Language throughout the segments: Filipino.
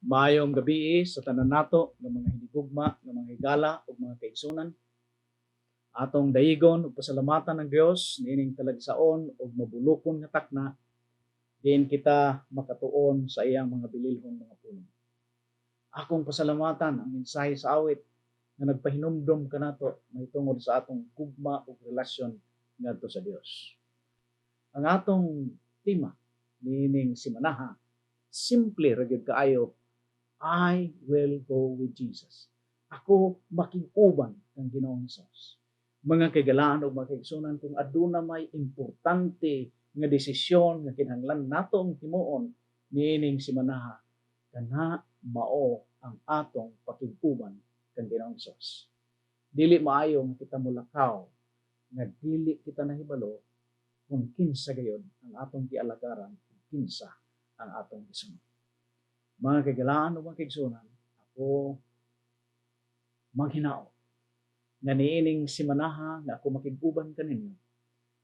Maayong gabi sa tanan nato ng mga hinigugma, ng mga higala ug mga kaigsunan. Atong dayigon ug pasalamatan ng Dios niining talagsaon ug mabulokon nga takna diin kita makatuon sa iyang mga bililhon mga pulong. Akong pasalamatan ang mensahe sa awit nga nagpahinumdom kanato mahitungod sa atong gugma ug relasyon ngadto sa Dios. Ang atong tema niining simanaha simple ra gyud kaayo. I will go with Jesus. Ako makig-uban ng Ginoong Hesus. Mga kaigalaan o mga kaigsunan, kung aduna may importante nga desisyon nga kinahanglan natong himuon niining simanaha, kana mao ang atong pakig-uban kang Ginoong Hesus. Dili maayo nga kita mulakaw nga dili kita nahibalo kung kinsa gayud ang atong gialagaran ug kinsa ang atong gisunod. Mga kaigalaan o mga kaigsunan, ako maghinao nga niining simanaha nga ako makig-uban kaninyo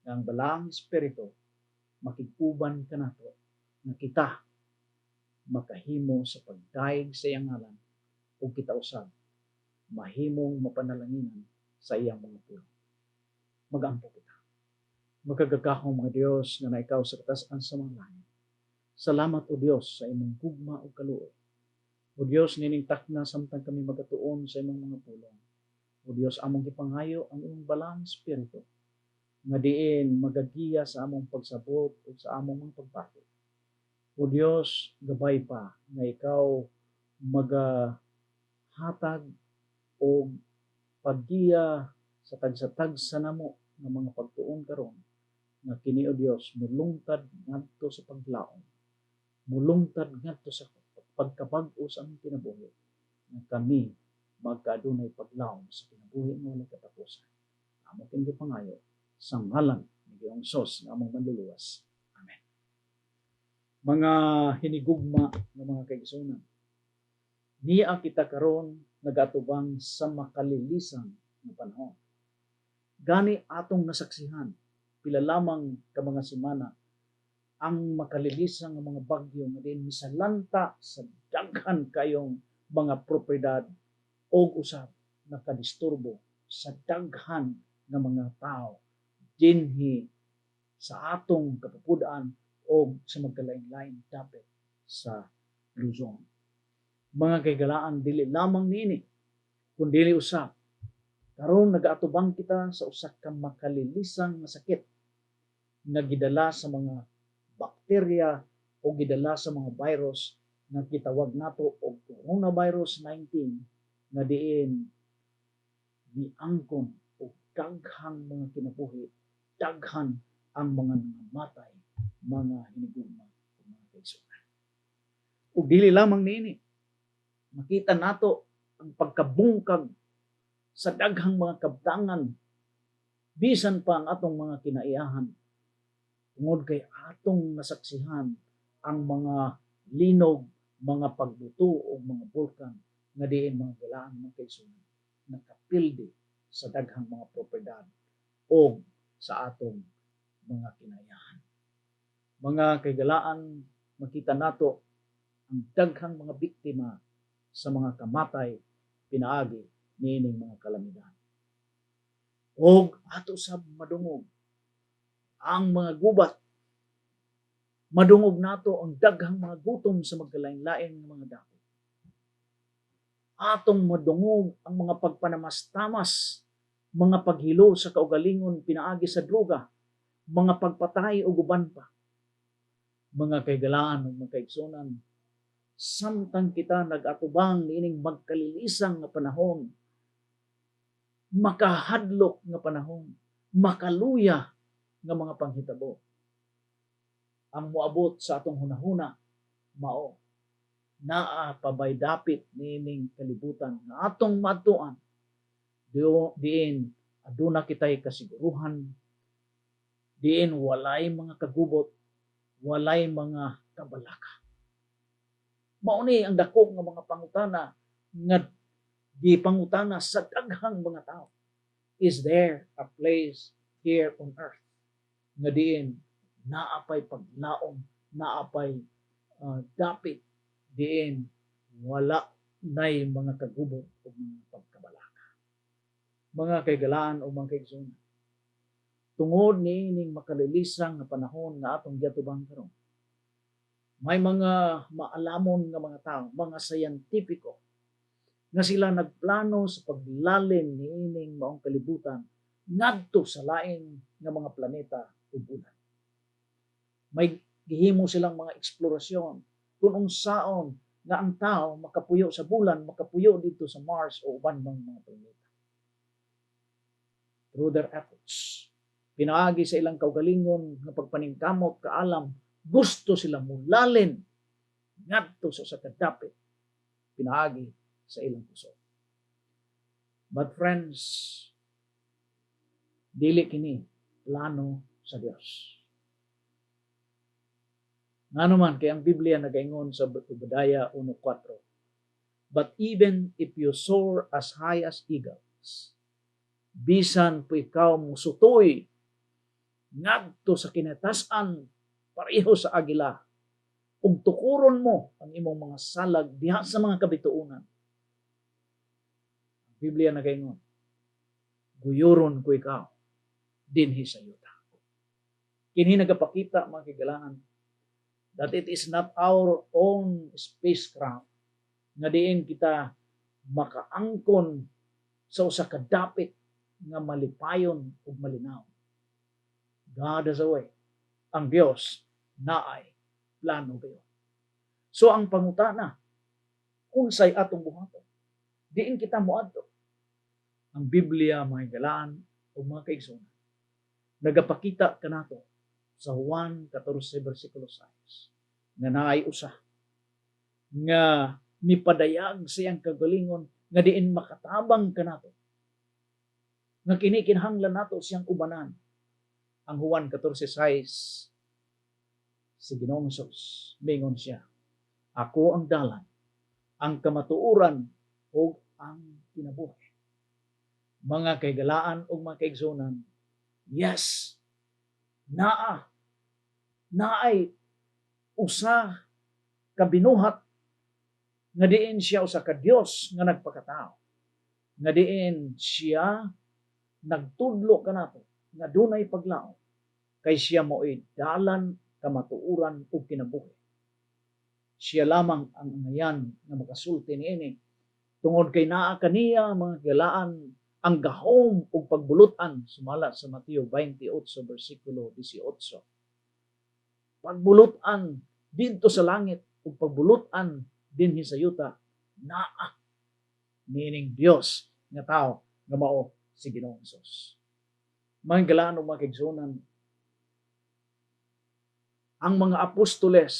nga ang balaang espiritu makig-uban kanato nga kita makahimo sa pagdaig sa iyang ngalan ug kita usab mahimong mapanalanginan sa iyang mga pulong. Mag-ampo kita. Magkagagahong mga Dios nga naikaw sa kataas-an sa mga langit. Salamat o Dios sa imong gugma o kaluoy. O Dios, nining takna samtang kami magatuon sa imong mga pulong. O Dios, among gipangayo ang imong balang espiritu nga diin magagiya sa among pagsabot o sa among mga pagpati. O Dios, gabay pa nga ikaw magahatag o paggiya sa tagsa-tagsa namo ng mga pagtuon karon nga kini o Dios mulungtad ngadto sa paglaom, mulungtad ngadto sa pagkabag-o sa among kinabuhi nga kami magkaadunay paglaom sa kinabuhi nga walay katapusan. Amo kini gipangayo sa ngalan ni Ginoong Hesus nga among manluluwas. Amen. Mga hinigugma ng mga kaigsunan, niya kita karon nagatubang sa makalilisang nga panahon. Gani atong nasaksihan pila lamang ka mga semana ang makalilisang nga mga bagyo nga din misalanta sa daghan kayong mga propiedad o usab nakadisturbo sa daghan nga mga tao dinhi sa atong kapupud-an o sa magkalain-lain dapit sa Luzon. Mga kaigalaan, dili lamang niini kundi usab karon nagaatubang kita sa usa ka makalilisang nga sakit nga gidala sa mga bakterya o gidala sa mga virus nga gitawag nato og coronavirus 19 nga diin miangkon og daghang mga kinabuhi, daghan ang mga namatay, mga hinigugma o mga kaigsunan. Ug dili lamang niini, makita nato ang pagkabungkag sa daghang mga kabtangan bisan pa ang atong mga kinaiyahan tungod kay atong nasaksihan ang mga linog, mga pagbuto o mga bulkan nga diin mga galaan mga kaigsunan nakapildi sa daghang mga propiedad o sa atong mga kinaiyahan. Mga kaigalaan, makita nato ang daghang mga biktima sa mga kamatay pinaagi niining mga kalamidad. Og ato sab madungog ang mga gubat. Madungog nato ang daghang mga gutom sa magkalain-lain ng mga dako. Atong madungog ang mga pagpanamastamas, mga paghilo sa kaugalingon pinaagi sa droga, mga pagpatay o guban pa. Mga kaigalaan ug mga kaigsunan, samtang kita nag-atubang niining magkalilisang nga panahon, makahadlok nga panahon, makaluya nga mga panghitabo. Ang moabot sa atong hunahuna mao naa pabay dapit niining kalibutan nga atong maadtuan diin aduna kitay kasiguruhan, diin walay mga kagubot, walay mga kabalaka. Mao ni ang dako nga mga pangutana nga gipangutana sa daghang mga tao. Is there a place here on earth nga diin naapay paglaom, naapay dapit diin wala nay mga kagubot o mga pagkabalaka. Mga kaigalaan o mga kaigsunan, tungod niining makalilisang nga panahon nga atong giatubang karon, may mga maalamon nga mga tao, mga sayantipiko, nga sila nagplano sa paglalim niining maong kalibutan ngadto sa lain nga mga planeta o bulan. May gihimo silang mga eksplorasyon kung unsaon nga ang tao makapuyo sa bulan, makapuyo dito sa Mars o uban mga planeta. Through their efforts, pinaagi sa ilang kaugalingon nga pagpaningkamot kaalam, gusto sila mulalin ngadto sa kadapit pinaagi sa ilang puso. But friends, dili kini plano sa Dios. Ngano man kay ang Biblia nagaingon sa Obadiah 1:4, but even if you soar as high as eagles, bisan po ikaw musutoy ngadto sa kinatasan pareho sa agila, ug tukuron mo ang imong mga salag diha sa mga kabituonan. Ang Biblia nagaingon, guyuron ko ikaw dinhi sa yuta. Kini nagapakita mga kaigalaan that it is not our own spacecraft nga diin kita makaangkon sa usa ka dapit nga malipayon ug malinaw. God has a way. Ang Dios naay plano kayo. So ang pangutana, unsay atong buhaton? Diin kita moadto. Ang Biblia mga kaigalaan ug mga kaigsunan nagapakita kanato sa Juan 14 versikulo 6 nga naay usa nga mipadayag siyang kagalingon nga diin makatabang kanato nga kini kinahanglan nato siyang ubanan. Ang Juan 14:6, si Ginoong Hesus mingon siya, ako ang dalan, ang kamatuoran ug ang kinabuhi. Mga kaigalaan ug mga kaigsunan, yes, naay usa ka binuhat nga diin siya usa ka Dios nga nagpakatao, nga diin siya nagtudlo kanato nga dunay paglaom kay siya mo'y dalan, kamatuoran ug kinabuhi. Siya lamang ang angayan nga makasulti niini tungod kay naa kaniya mga kaigalaan ang gahom ug pagbulutan sumala sa Mateo 28 versikulo 18. Pagbulutan didto sa langit ug pagbulutan dinhi sa yuta naa nining Dios nga tao nga mao si Ginoong Hesus. Mga kaigalaan ug mga kaigsunan, ang mga apostoles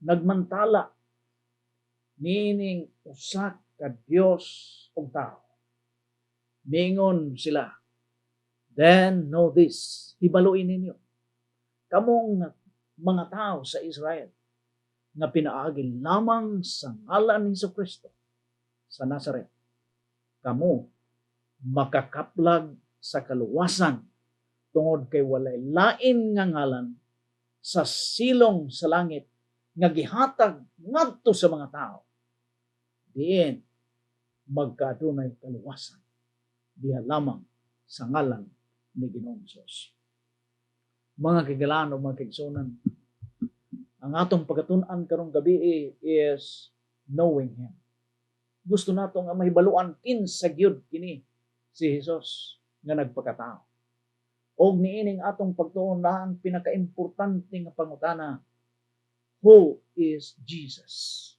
nagmantala nining usa ka Dios ug tao. Mingon sila, then know this, hibaluin ninyo, kamong mga tao sa Israel nga pinaagi lamang sa ngalan ni Jesucristo sa Nazaret, kamo makakaplag sa kaluwasan tungod kay walay lain nga ngalan sa silong sa langit nga gihatag ngadto sa mga tao diin magkadunay kaluwasan diha lamang sa ngalan ni Ginoong Hesus. Mga kaigalaan o mga kaigsunan, ang atong pagkatun-an karong gabi is knowing Him. Gusto nato nga mahibaluan kinsa gyud kini si Hesus nga nagpakatao. Og niining atong pagtuon na ang pinakaimportante nga pangutana, who is Jesus?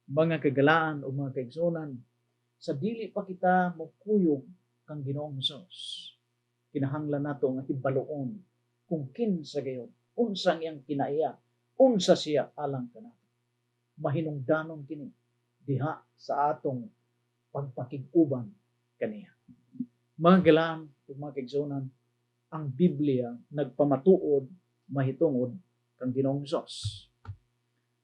Mga kagalaan o mga kaigsunan, sa dili pa kita mokuyog kang Ginoong Hesus, kinahanglan nato nga hibaluon kung kinsa gayon, unsa iyang kinaiya, unsa siya alang kanato. Mahinungdanon kini diha sa atong pagpakig-uban kaniya. Mga galaan ug mga kaigsunan, ang Biblia nagpamatuod mahitungod kang Ginoong Hesus.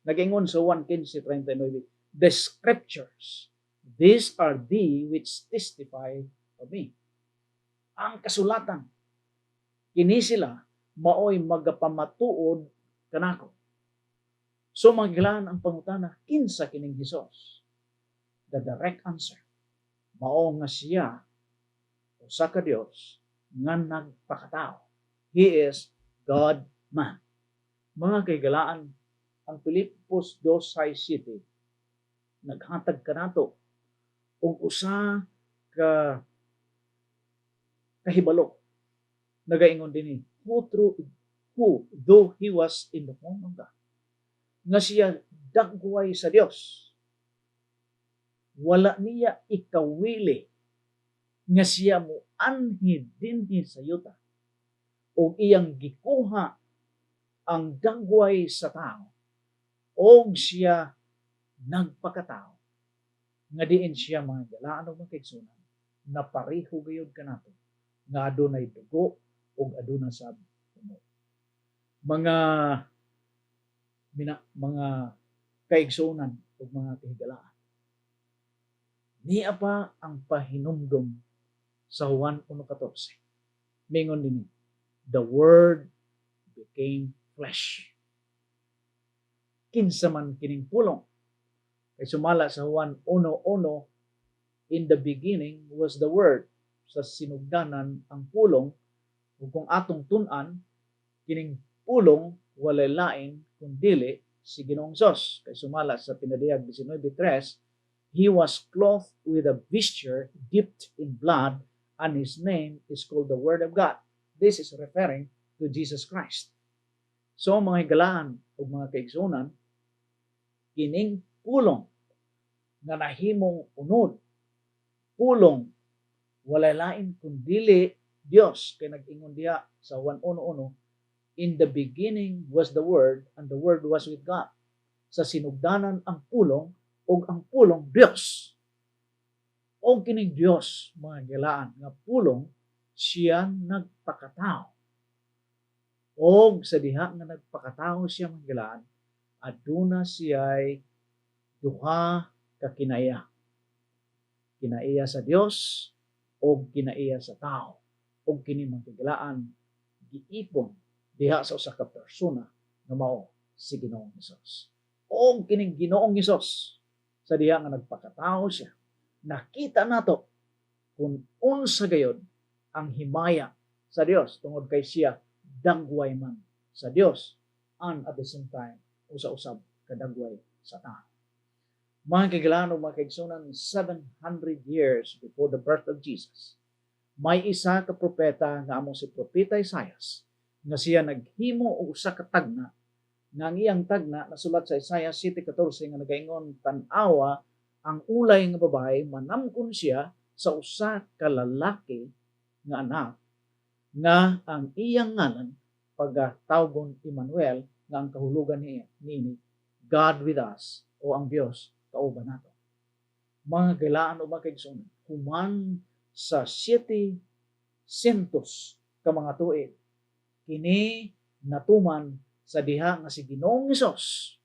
Nag-ingon sa 1:15-39, the scriptures, these are they which testify of me. Ang kasulatan, kini sila maoy magapamatuod kanako. So magilaan ang pangutana, kinsa kining Hesus? The direct answer, mao nga siya usa ka Dios nga nagpakatao. He is God man. Mga kaigalaan, ang Pilipos 2:7 naghatag kanato og usa ka kahibalo. Nagaingon dinhi, who though he was in the form of God, nga siya dagway sa Dios, wala niya ikawili nga siya mo anhi dinhi sa yuta o iyang gikuha ang dagway sa tao o siya nagpakatao nga diin siya mga galaan o mga kaigsunan na pareho gayud kanato nga adunay dugo o aduna sa puno. Mga kaigsunan o mga kahigalaan, niya pa ang pahinumdom sa Juan 1:14. Mingon din, the Word became flesh. Kinsa man kining pulong. Kay sumala sa Juan 1:1, in the beginning was the Word. Sa sinugdanan ang pulong, ug kung atong tun-an, kining pulong walay lain kundili si Ginoong Hesus. Kay sumala sa pinadiyag 19:3, he was clothed with a vesture dipped in blood, and his name is called the Word of God. This is referring to Jesus Christ. So mga higalaan o mga kaigsunan, kining pulong nga nahimong unod, pulong walay lain kundili Dios. Kay nag-ingon diha sa 1:1, in the beginning was the Word, and the Word was with God. Sa sinugdanan ang pulong, ug ang pulong Dios. O kining Dios, mga higalaan, nga pulong, siya nagpakatao. O sa diha nga nagpakatao siya, mga higalaan, aduna siya'y duha ka kinaiya. Kinaiya sa Dios o kinaiya sa tao. O kini mga higalaan, giipon diha sa usa ka persona nga mao si Ginoong Hesus. O kining Ginoong Hesus, sa diha nga nagpakatao siya, nakita nato kung unsa gayud ang himaya sa Dios tungod kay siya dagway man sa Dios and at the same time usa-usab kadagway sa tao. Mga kaigalaan o mga kaigsunan, 700 years before the birth of Jesus, may isa ka propeta nga among si Propeta Isaias nga siya naghimo og usa ka tagna nga ang iyang tagna nasulat sa Isaiah 7:14 nga nagaingon, tan-awa ang ulay nga babae, manamkon siya sa usa ka lalaki nga anak nga ang iyang ngalan pagtawgon Emmanuel, nga ang kahulugan niini God with us o ang Dios kauban nato. Mga kailaan o mga kaigsunan, human sa 700 ka mga tuig, kini natuman sa diha nga si Ginoong Hesus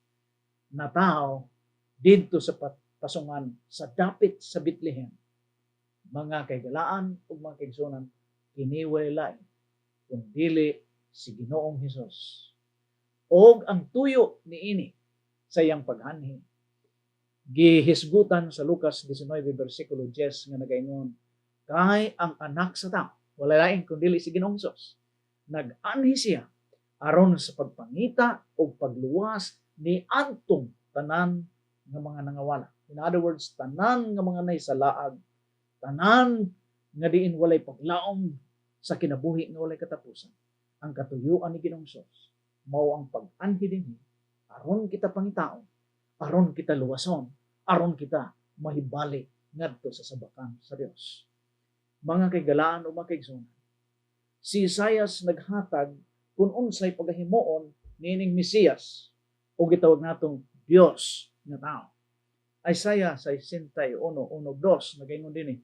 na tao didto sa pasungan sa dapit sa Bethlehem. Mga kaigalaan o mga kaigsunan, kini walay kundili si Ginoong Hesus. Og ang tuyo niini sa iyang paghanhi gihisgutan sa Lucas 19:10 nga nagaingon, kay ang anak sa tao wala lain kundi si Ginoong Hesus, nag-anhi siya aron sa pagpangita o pagluwas ni antong tanan nga mga nangawala. In other words, tanan nga mga naisalaag, tanan nga diin walay paglaom sa kinabuhi nga walay katapusan. Ang katuyuan ni Ginoong Hesus mao ang pag-anhi dinhi aron kita pangitaon, aron kita luwason, aron kita mahibali ngadto sa sabakan sa Dios. Mga kaigalaan o mga kaigsunan, si Isaias naghatag kung unsay pagahimuon nining Mesiyas o gitawag natong Dios nga tao. Isaiah 61:1-2 nagaingon dinhi,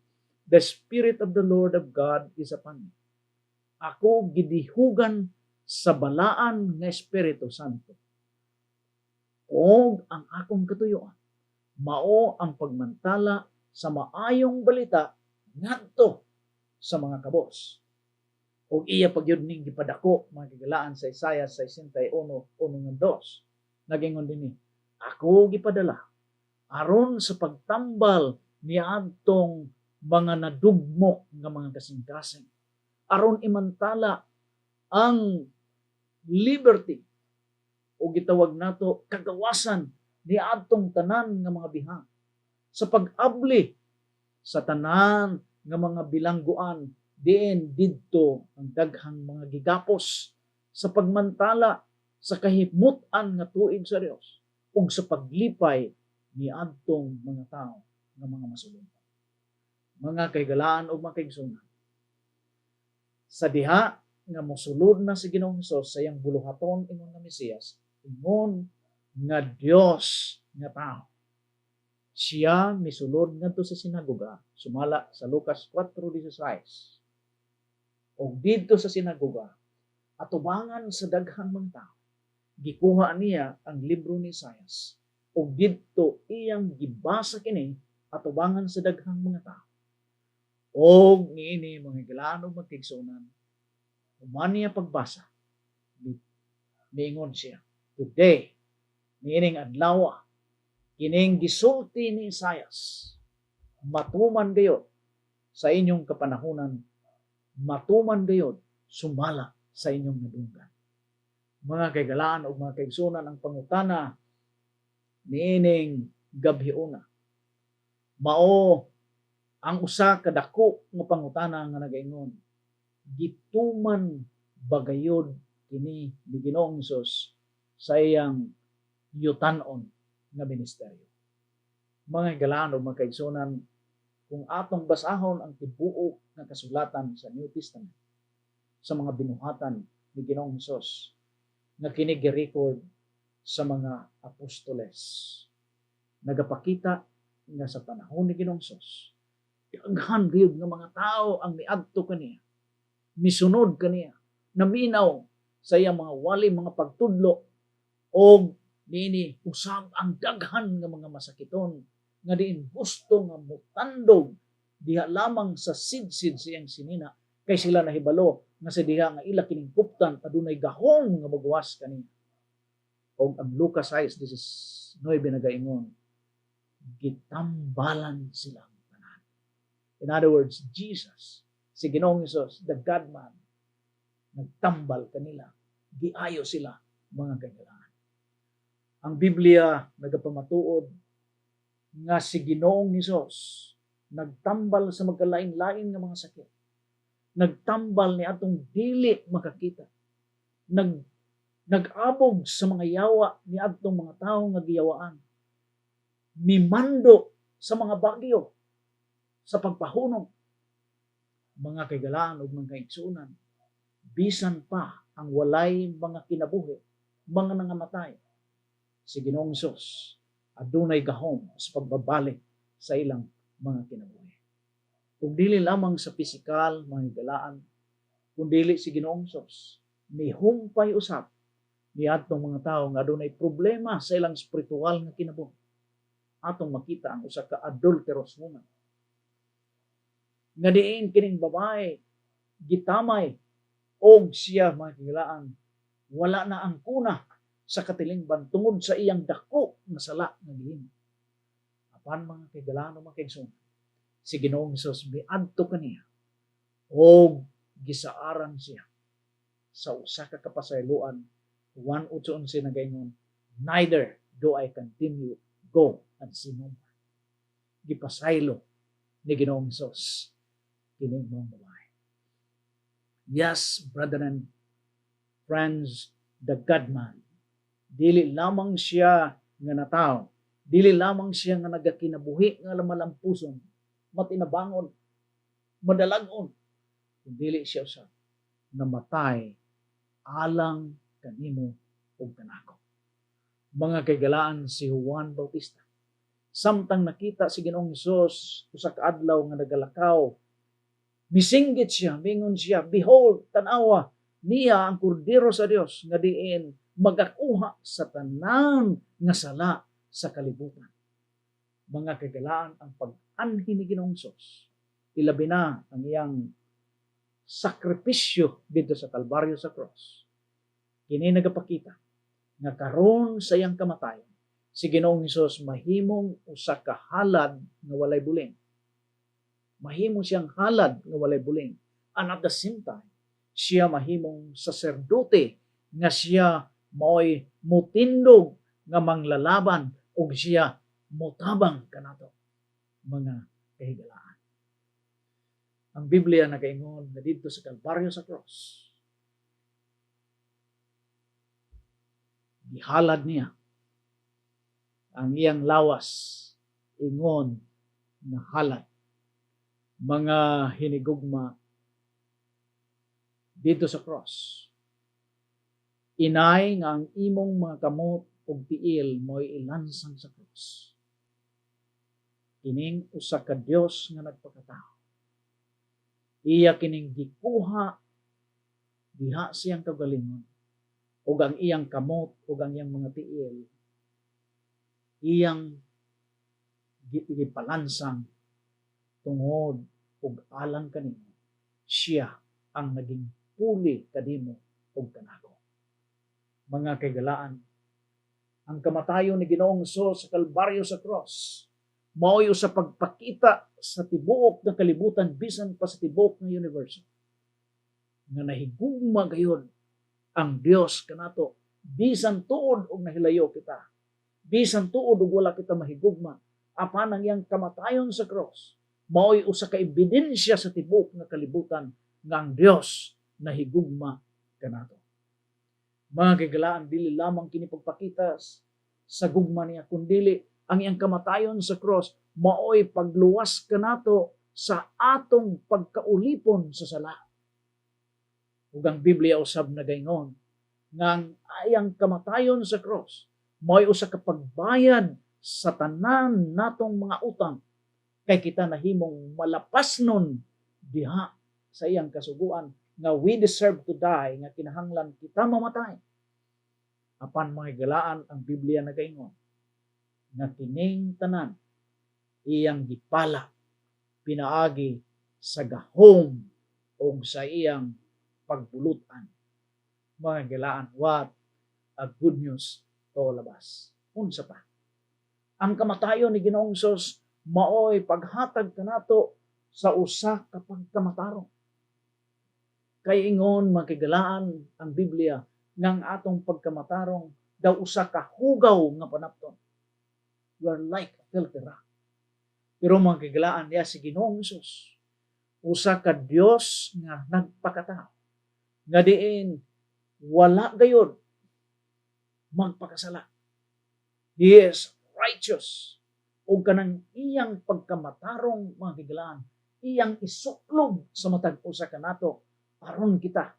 the Spirit of the Lord of God is upon me. Ako gidihugan sa balaan nga Espiritu Santo. O ang akong katuyuan mao ang pagmantala sa maayong balita ngadto sa mga kabos. O iya pagyud ning gipadako mga kagalaan sa Isaiah 61:1-2. nagingon dinhi, ako gipadala aron sa pagtambal niadtong mga nadugmok nga mga kasing-kasing, aron imantala ang liberty o gitawag nato kagawasan niadtong tanan nga mga bihang, sa pag-abli sa tanan nga mga bilangguan diin didto ang daghang mga gigapos, sa pagmantala sa kahimut-an nga tuig sa Dios ug sa paglipay niadtong mga tao nga mga masulong. Mga kaigalaan ug mga kaigsunan, sa diha nga mosulod na si Ginoong Hesus sa iyang buluhaton ingon nga Mesiyas, ingon nga Dios nga tao. Siya misulod ngadto sa sinagoga, sumala sa Lucas 4:16. Og didto sa sinagoga, atubangan sa daghang mga tao, gikuha niya ang libro ni Isaias. Og didto iyang gibasa kini atubangan sa daghang mga tao. Og niini mga higalaan ug magkaigsunan, human niya pagbasa, niingon siya, today, niining adlaw, kining gisulti ni Isaias, matuman gayod sa inyong kapanahunan, matuman gayod sumala sa inyong nadunggan. Mga kaigalaan o mga kaigsunan, ang pangutana niining gabhiuna mao ang usa ka dako nga pangutana nga nagaingon, gituman bagayod kini ni Ginoong Hesus sa iyang yutan-on nga ministeryo. Mga higalaan o mga kaigsunan, kung atong basahon ang tibuok nga kasulatan sa New Testament, sa mga binuhatan ni Ginoong Hesus nga kini gi-record sa mga apostoles, nagapakita nga sa panahon ni Ginoong Hesus, daghan gayud nga mga tao ang miadto kaniya, misunod kaniya, naminaw sa iyang mga wali mga pagtudlo, og niini usab ang daghan nga mga masakiton nga diin gusto nga mutandog diha lamang sa sidsid sa iyang sinina, kay sila nahibalo nga sa diha nga ila kining kuptan adunay gahom nga magawas kaniya. Og ang Lucas 6:19 nagaingon, gitambalan silang tanan. In other words, Jesus, si Ginoong Hesus, the God-man, nagtambal kanila, giayo sila, mga kaigalaan. Ang Biblia nagapamatuod nga si Ginoong Hesus nagtambal sa magkalain-lain nga mga sakit. Nagtambal ni atong dili makakita. Nag-abog sa mga yawa ni atong mga tao nga giyawaan. Mimando sa mga bagyo, sa pagpahunong. Mga kaigalaan ug mga kaigsunan, bisan pa ang walay mga kinabuhi, mga nangamatay, si Ginoong Hesus adunay gahom sa pagbabalik sa ilang mga kinabuhi. Kung dili lamang sa pisikal, mga higalaan, kung dili si Ginoong Hesus mihumpay usab niadtong mga tao nga adunay problema sa ilang spiritual nga kinabuhi. Atong makita ang usa ka adulterous woman nga diin kining babae gitamay og siya, mga kaigalaan, wala na ang kuna sa katilingban tungod sa iyang dako nga sala nga gihimo. Apan mga kaigalaan o mga kaigsunan, si Ginoong Hesus miadto kaniya og gisaaran siya sa usa ka kapasayloan. 1:11 nagaingon, neither do I continue go and sin no more. Gipasaylo ni Ginoong Hesus kining mga babae. Yes, brethren, friends, the God-man, dili lamang siya nga natao, dili lamang siya nga nagakinabuhi nga malampuson, matinabangon, madalagon, dili siya usab namatay alang kanimo ug kanako. Mga kaigalaan, si Juan Bautista, samtang nakita si Ginoong Hesus usa ka adlaw nga nagalakaw, misinggit siya, mingon siya, behold, tanawa, niya ang kordero sa Dios nga diin magakuha sa tanan nga sala sa kalibutan. Mga kaigalaan, ang pag-anhi ni Ginoong Hesus, ilabi na ang iyang sakripisyo dito sa Kalbaryo sa cross, kini nagapakita nga karon sa iyang kamatayon si Ginoong Hesus mahimong usa ka halad nga walay buling. Mahimo siyang halad nga walay buling. And at the same time, siya mahimong saserdote nga siya mao'y mutindog nga manglalaban ug siya motabang kanato mga kahigalaan. Ang Biblia nagaingon nga didto sa Kalbaryo sa cross, gihalad niya ang iyang lawas, ingon na halad. Mga hinigugma dito sa cross, inay nga ang imong mga kamot ug tiil mo'y ilansang sa cross. Kining usa ka Dios nga nagpakatao, iya kining gikuha diha siyang kagalingon, ug ang iyang kamot ug ang iyang mga tiil iyang gipalansang tungod ug alang kanimo. Siya ang naging puli kadimo ug kanako. Mga kaigalaan, ang kamatayon ni Ginoong Hesus sa Kalbaryo sa cross mao'y usa pagpakita sa tibuok nga kalibutan bisan pa sa tibuok nga universo nga nahigugma gayud ang Dios kanato bisan tuod og nahilayo kita, bisan tuod og wala kita mahigugma, apan ang iyang kamatayon sa cross mao'y usa ka ebidensya sa tibuok nga kalibutan nga ang Dios nahigugma kanato. Mga kaigalaan, dili lamang kini pagpakita sa gugma niya, kundili ang iyang kamatayon sa cross mao'y pagluwas kanato sa atong pagkaulipon sa sala. Ug ang Biblia usab nagaingon nga ang iyang kamatayon sa cross mao'y usa ka pagbayad sa tanan natong mga utang, kay kita nahimong malapas nun diha sa iyang kasuguan nga we deserve to die, nga kinahanglan kita mamatay. Apan mga galaan, ang Biblia nagaingon nga kining tanan iyang gipala pinaagi sa gahom o sa iyang pagbulutan. Mga galaan, what a good news to labas. Unsa pa? Ang kamatayon ni Ginoong Hesus mao'y paghatag kanato sa usa ka pagkamatarong. Kay ingon mga kaigalaan ang Biblia ngang atong pagkamatarong daw usa ka hugaw nga panapton. You are like a filthy rock. Pero mga kaigalaan niya si Ginoong Hesus, usa ka Dios nga nagpakatao, nga diin wala gayud magpakasala. He is righteous. O kanang iyang pagkamatarong mga kaigalaan, iyang isuklob sa matag usa kanato aron kita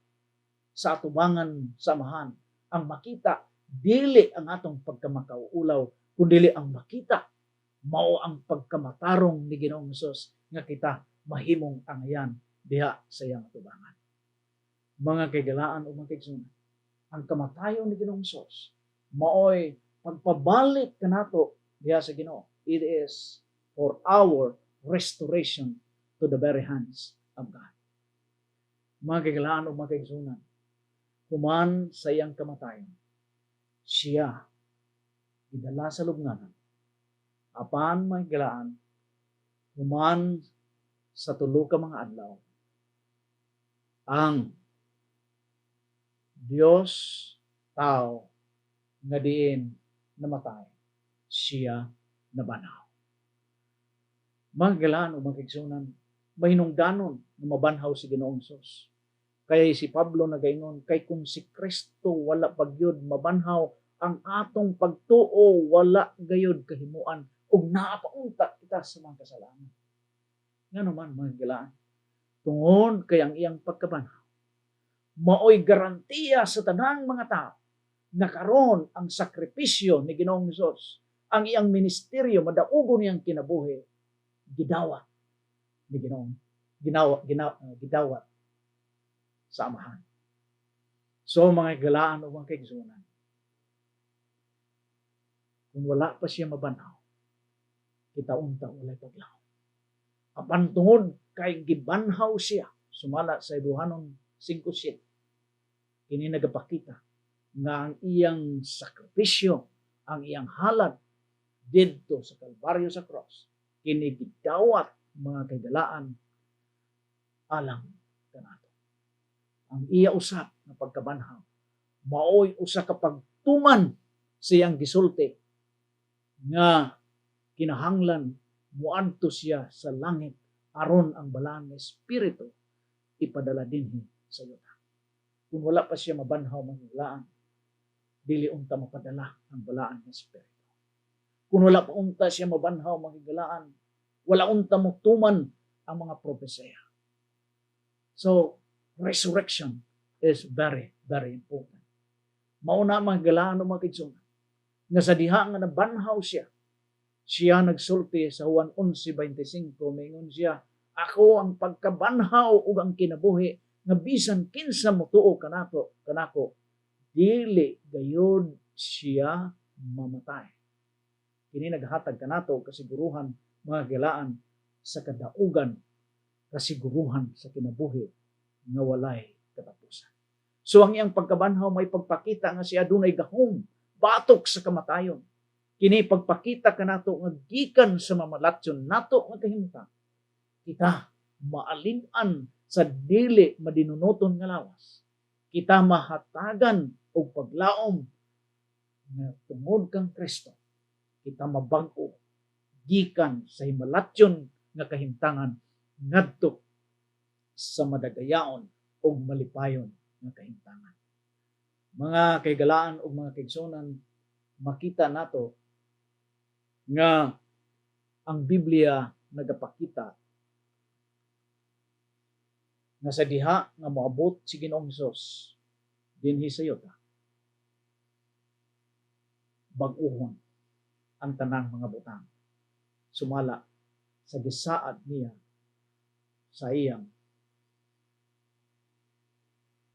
sa atubangan samahan ang makita dili ang atong pagkamakauulaw, kundi ang makita mao ang pagkamatarong ni Ginoong Hesus nga kita mahimong angayan diha sa iyang atubangan. Mga kaigalaan o mga kaigsunan, ang kamatayon ni Ginoong Hesus mao'y pagpabalik kanato diha sa Ginoo. It is for our restoration to the very hands of God. Mga kaigalaan o mga kaigsunan, human sa iyang kamatayon, siya idala sa lubnganan. Apan mga kaigalaan, human sa tulo ka mga adlaw, ang Dios tao nga diin namatay, siya nabanaw. Mga kaigalaan o mga kaigsunan, mahinungdanon na mabanhaw si Ginoong Hesus. Kaya si Pablo nagaingon, kay kung si Kristo wala pagyud mabanhaw, ang atong pagtuo wala gayud kahimuan ug naapaunta kita sa mga kasalanan. Nga naman mga kaigalaan, tungod kay ang iyang pagkabanhaw mao'y garantiya sa tanang mga tao na karon ang sakripisyo ni Ginoong Hesus, ang iyang ministeryo madaugon niyang kinabuhi, gidawat ni Ginoong gidawat sa amahan. So mga galaan o mga kaigsunan, kung wala pa siya mabanaw, kita unta walay paglaw. Apan tungod kay gibanhaw siya, sumala sa Ibuhanon 5:7, kini nagapakita nga ang iyang sakripisyo, ang iyang halad didto sa Kalbaryo sa cross kini gidawat mga kagalaan alang kanato. Ang iya usab nga pagkabanhaw maoy usa ka pagtuman siyang gisulti nga kinahanglan muadto siya sa langit aron ang balaan nga espiritu ipadala dinhi sa yuta. Kung wala pa siya mabanhaw mangilaan, dili unta mapadala ang balaan nga espiritu. Kung wala pa unta siya mabanhaw mangigalaan, wala unta mo tuman ang mga propesya. So, resurrection is very, very important. Mauna magigalaan o makigsunan. Nga sa diha nga nabanhaw siya nagsulti sa Juan 11:25, mingon siya, ako ang pagkabanhaw ug ang kinabuhi nga bisan kinsa motuo kanako dili gayud siya mamatay. Kini naghatag kanato kasiguruhan mga gilaan sa kadaugan, kasiguruhan sa kinabuhi nga walay katapusan. So ang iyang pagkabanhaw may pagpakita nga siya dunay gahom batok sa kamatayon. Kini pagpakita kanato nga gikan sa mamalatyon nato nga kahimtang kita maalin-an sa dili madinunoton nga lawas. Kita mahatagan og paglaom nga tungod kang Kristo. Kita mabag-o gikan sa himalatyon nga kahimtangan ngadto sa madagayaon og malipayon nga kahimtangan. Mga kaigalaan ug mga kaigsunan, makita nato nga ang Biblia nagapakita nga sa diha nga moabot si Ginoong Hesus dinhi sa yuta, bag-ohon ang tanang mga butang sumala sa gisaad niya sa iyang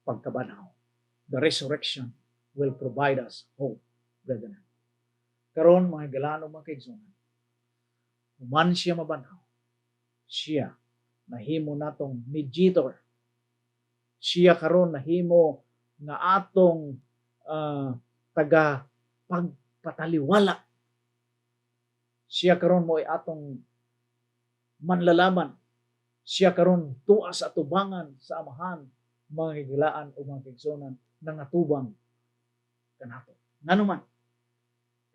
pagkabanhaw. The resurrection will provide us hope, brethren. Karon mga galano mga kaigsunan, human siya mabanhaw, siya nahimo natong mediator. Siya karon nahimo nga atong taga pagpataliwala. Siya karon mo'y atong manlalaban. Siya karon tuwa sa atubangan sa amahan, mga higilaan o mga kaigsunan nangatubang kanato. Nganuman,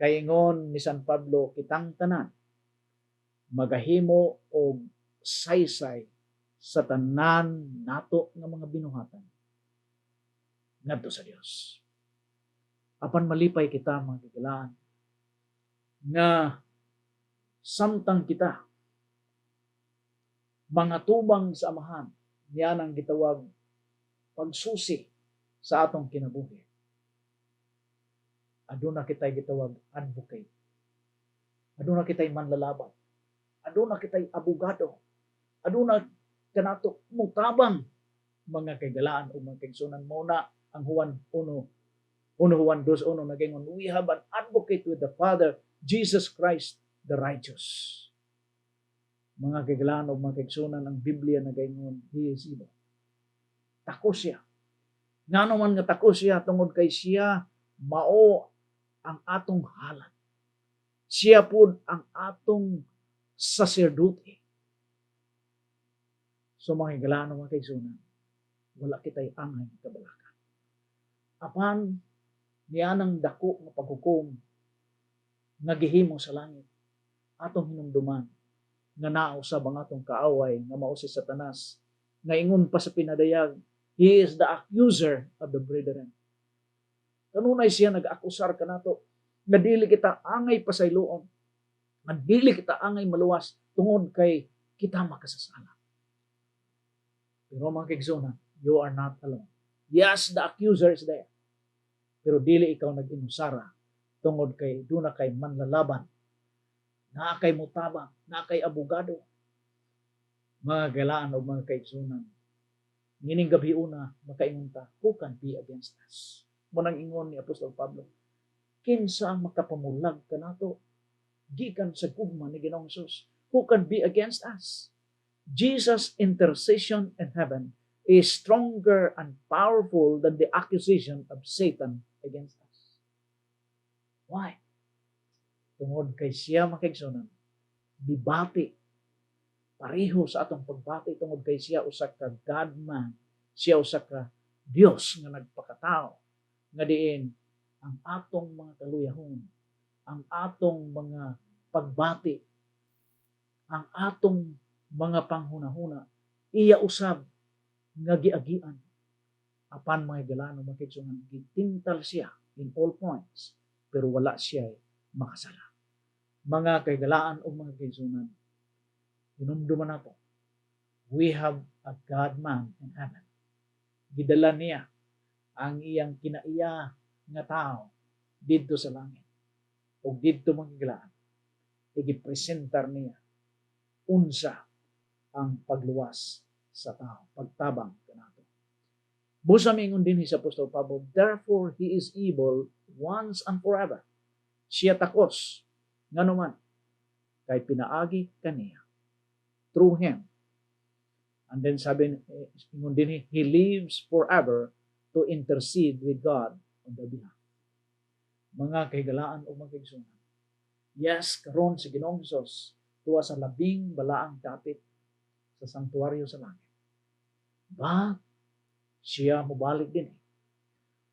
kay ingon ni San Pablo, kitang tanan magahimo og saysay sa tanan nato nga mga binuhatan ngadto sa Dios. Apan malipay kita mga higilaan nga samtang kita mga tubang sa amahan, niyan ang gitawag pagsusi sa atong kinabuhi. Aduna kitay gitawag advocate. Aduna kitay manlalaban. Aduna kitay abogado. Aduna kanato mutabang mga kaigalaan o mga kaigsunan mo na ang Juan 2:1 nagingon, we have an advocate with the Father, Jesus Christ the righteous. Mga kaigalaan o mga kaigsunan, ang Biblia nagingon, he is evil. Tako siya. Nga naman nga tako siya tungod kay siya mao ang atong halad. Siya pud ang atong saserdote. So mga higalaan mga kaigsunan, wala kitay angay kabalakan. Apan niyanang dako nga paghukom nga gihimo sa langit, atong hinumduman nga nausab ang atong kaaway nga mao si Satanas, nga ingon pa sa pinadayag, he is the accuser of the brethren. Kanunay siya nag-akusar kanato nga dili kita angay pasayloon, nga dili kita angay maluwas tungod kay kita makasasala. Pero mga kaigsunan, you are not alone. Yes, the accuser is there. Pero dili ikaw nag-inusara tungod kay duna kay manlalaban, na kay mutabang, na kay abogado. Mga galaan o mga kaigsunan, ngining gabi una makaingon ta, who can be against us? Munang ingon ni Apostol Pablo, kinsa ang makapamulag kanato gikan sa gugma ni Ginoong Hesus? Who can be against us? Jesus' intercession in heaven is stronger and powerful than the accusation of Satan against us. Why? Tungod kay siya makigsunan, bibati, pareho sa atong pagbati, tungod kay siya usa ka God man, siya usa ka Dios nga nagpakatao, nga diin ang atong mga kaluyahon, ang atong mga pagbati, ang atong mga panghunahuna, iya usab nga giagian. Apan mga galano makigsunan, gitintal siya in all points, pero wala siya makasala. Mga kaigalaan o mga kaigsunan, hinumduman nato, we have a God-man in heaven. Gidala niya ang iyang kinaiya nga tao didto sa langit. O didto mga kaigalaan, igipresentar niya unsa ang pagluwas sa tao, pagtabang kanato. Busa mingon din sa Apostol Pablo, therefore he is able once and forever. Siya takos, nganuman, kay pinaagi kaniya through him. And then sabi, mingon din, he lives forever to intercede with God on the behalf. Mga kahigalaan o mga kaigsunan, yes, karon si Ginoong Hesus tuwa sa labing balaang dapit sa sanktuaryo sa langit. But siya mubalik din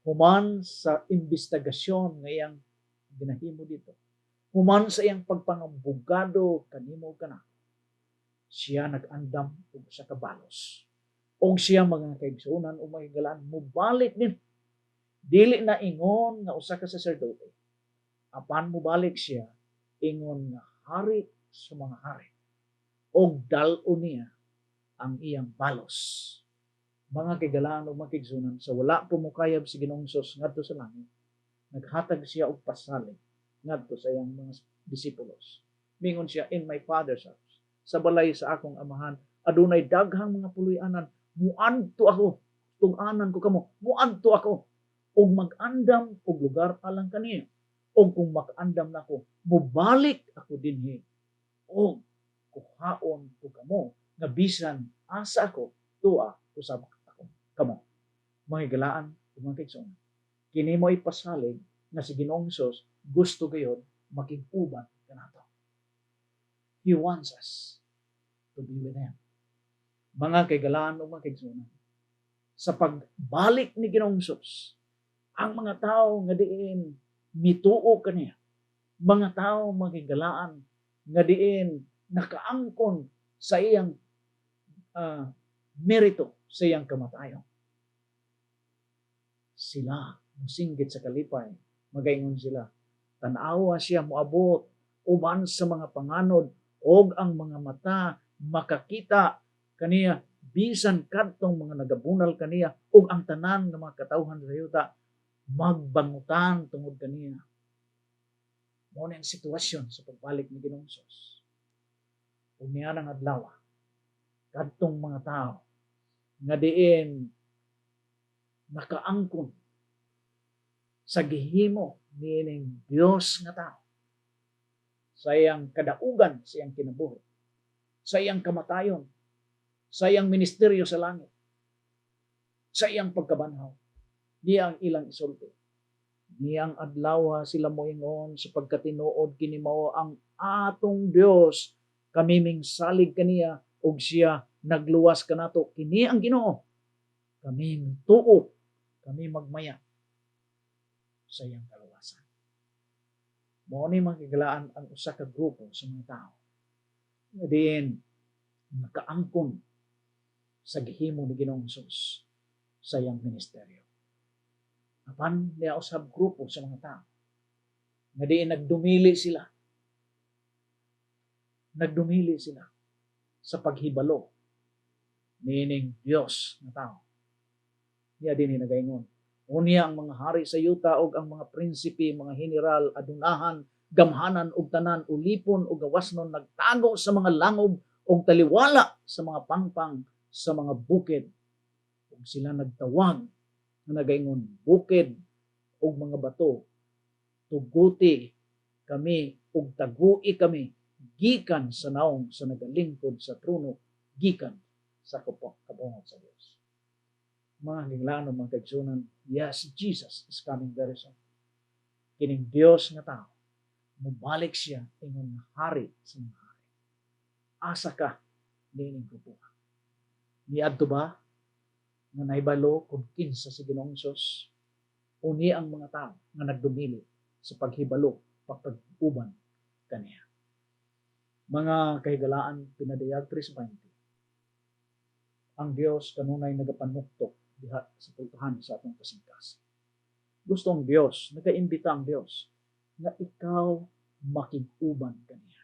human sa investigasyon nga iyang ginahimo dito, human sa iyang pagpangabugado kanimo kana, siya nag-andam og sa kabalos. Og siya mga kaigsunan o mga higalaan, mubalik din. Dili na ingon nga usa ka saserdote. Apan mubalik siya ingon nga hari sa mga hari. Og dal-o niya ang iyang balos. Mga kaigalaan o mga kaigsunan, sa wala pumukayab si Ginoong Hesus ngadto sa langit, naghatag siya og pasalig ngadto sa iyang mga disipulos. Mingon siya, in my Father's house, sa balay sa akong amahan, adunay daghang mga puloy-anan, muadto ako, tug-anan ko kamo, muadto ako, og mag-andam og lugar alang kaniya. Og kung mag-andam nako, mubalik ako dinhi, og kuhaon ko kamo, nga bisan asa ako, tuwa usab ako kamo. Mga higalaan, mga kaigsunan, kini mo ipasalig nga si Ginoong Hesus gusto gayud makig-uban kanato. He wants us to be with Him. Mga kaigalaan o mga kaigsunan, sa pagbalik ni Ginoong Hesus, ang mga tao nga diin mituo kaniya, mga tao magigalaan nga diin nakaangkon sa iyang merito, sa iyang kamatayon, sila musinggit sa kalipay, magaingon sila, tanawa siya moabot uban sa mga panganod og ang mga mata makakita kaniya bisan kadtong mga nagabunal kaniya og ang tanan nga mga katawhan sa yuta magbangutan tungod kaniya. Mao na ang sitwasyon sa pagbalik ni Ginoong Hesus. Ug niya nang adlaw kadtong mga tao nga diin nakaangkon sa gihimo niining Dios nga tao, sa iyang kadaugan, sa iyang kinabuhi, sa iyang kamatayon, sa iyang ministeryo sa langit, sa iyang pagkabanhaw, niya ang ilang isulti. Niyang adlaw sila moingon sapagkat tinuod kini mao ang atong Dios, kami mingsalig kaniya ug siya nagluwas kanato, kini ang Ginoo, kami tuo, kami magmaya sa iyang kaluwasan. Mao ni magigalaan ang usa ka grupo sa mga tao nga diin nakaangkon sa gihimo ni Ginoong Hesus sa iyang ministeryo. Apan niya usab grupo sa mga tao nga diin nagdumili sila sa paghibalo niining Dios nga tao. Niya din nagaingon, unya ang mga hari sa yuta ug ang mga prinsipe, mga general, adunahan, gamhanan ug tanan, ulipon ug gawasnon nagtago sa mga langob ug taliwala sa mga pangpang sa mga bukid. Ug sila nagtawag nga nagaingon, bukid ug mga bato, tuguti kami ug tagui kami gikan sa naong sa nagalingkod sa trono, gikan sa kabuhat sa Dios. Mga hinglaan mga kaigsunan, yes, Jesus is coming very soon. Kining Dios nga tao, mubalik siya ingon hari sa mga hari. Asa ka nining grupuhan. Niadto ba nga naibalo kung kinsa si Ginoong Hesus uni ang mga tao nga nagdumili sa paghibalo pagpag-uban kaniya. Mga kahigalaan pinadayag 3:20. Ang Dios kanunay nagapanuktok diha sa pultahan sa atong kasingkas. Gusto ang Dios, nagaimbita ang Dios na ikaw makig-uban kaniya.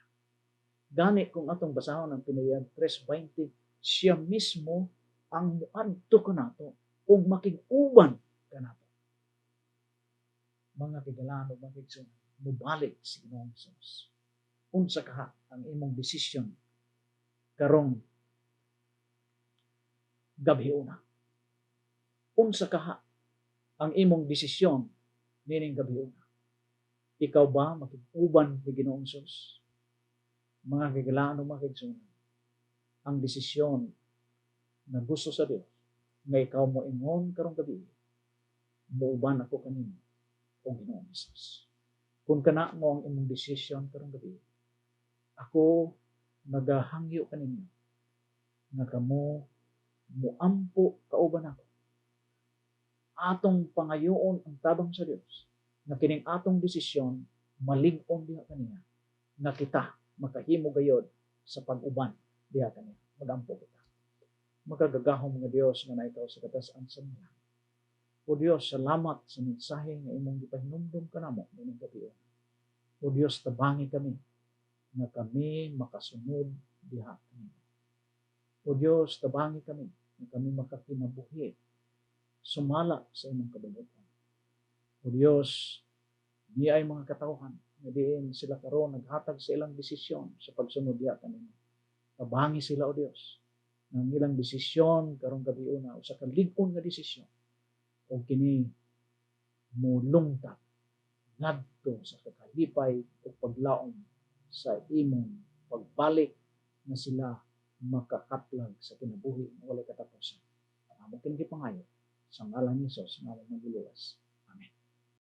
Gani kung atong basahon ang pinadayag 3:20, siya mismo ang muadto kanato ug makig-uban kanato. Mga kahigalaan ug mga kaigsunan, mubalik si Ginoong Hesus. Unsa kaha ang imong desisyon karong gabiuna? Unsa kaha ang imong desisyon nining gabiuna? Ikaw ba makig-uban ni Ginoong Hesus? Mga kahigalaan ug mga kaigsunan, ang desisyon na gusto sa Dios nga ikaw mo ingon karong gabi, muuban ako kanimo o Ginoong Hesus. Kung kana mo ang imong desisyon karong gabi, ako nagahangyo kaninyo nga kamo muampo kauban ako. Atong pangayoon ang tabang sa Dios nga kining atong desisyon malig-on diha kaniya nga kita makahimo gayod sa pag-uban diha kaniya. Magampo kita. Magagagahom nga Dios nga naitaw sa katas-an sa mga. O Dios, salamat sa mensahe nga imong gipahinumdum kanamo nining gabi. O Dios, tabangi kami nga kami makasunod diha kanimo. O Dios, tabangi kami nga kami makakinabuhi sumala sa imong kabubuton. O Dios, di ay mga katawhan nga diin sila karon naghatag sa ilang desisyon sa pagsunod diha kanimo. Tabangi sila o Dios ng ilang desisyon karong gabiuna usa ka lig-on nga desisyon o kini mulungtad ngadto sa kakalipay o paglaom sa imong pagbalik na sila makakatlag sa kinabuhi na walay katapusan. Amo kini gipangayo sa ngalan ni Hesus nga nagluwas.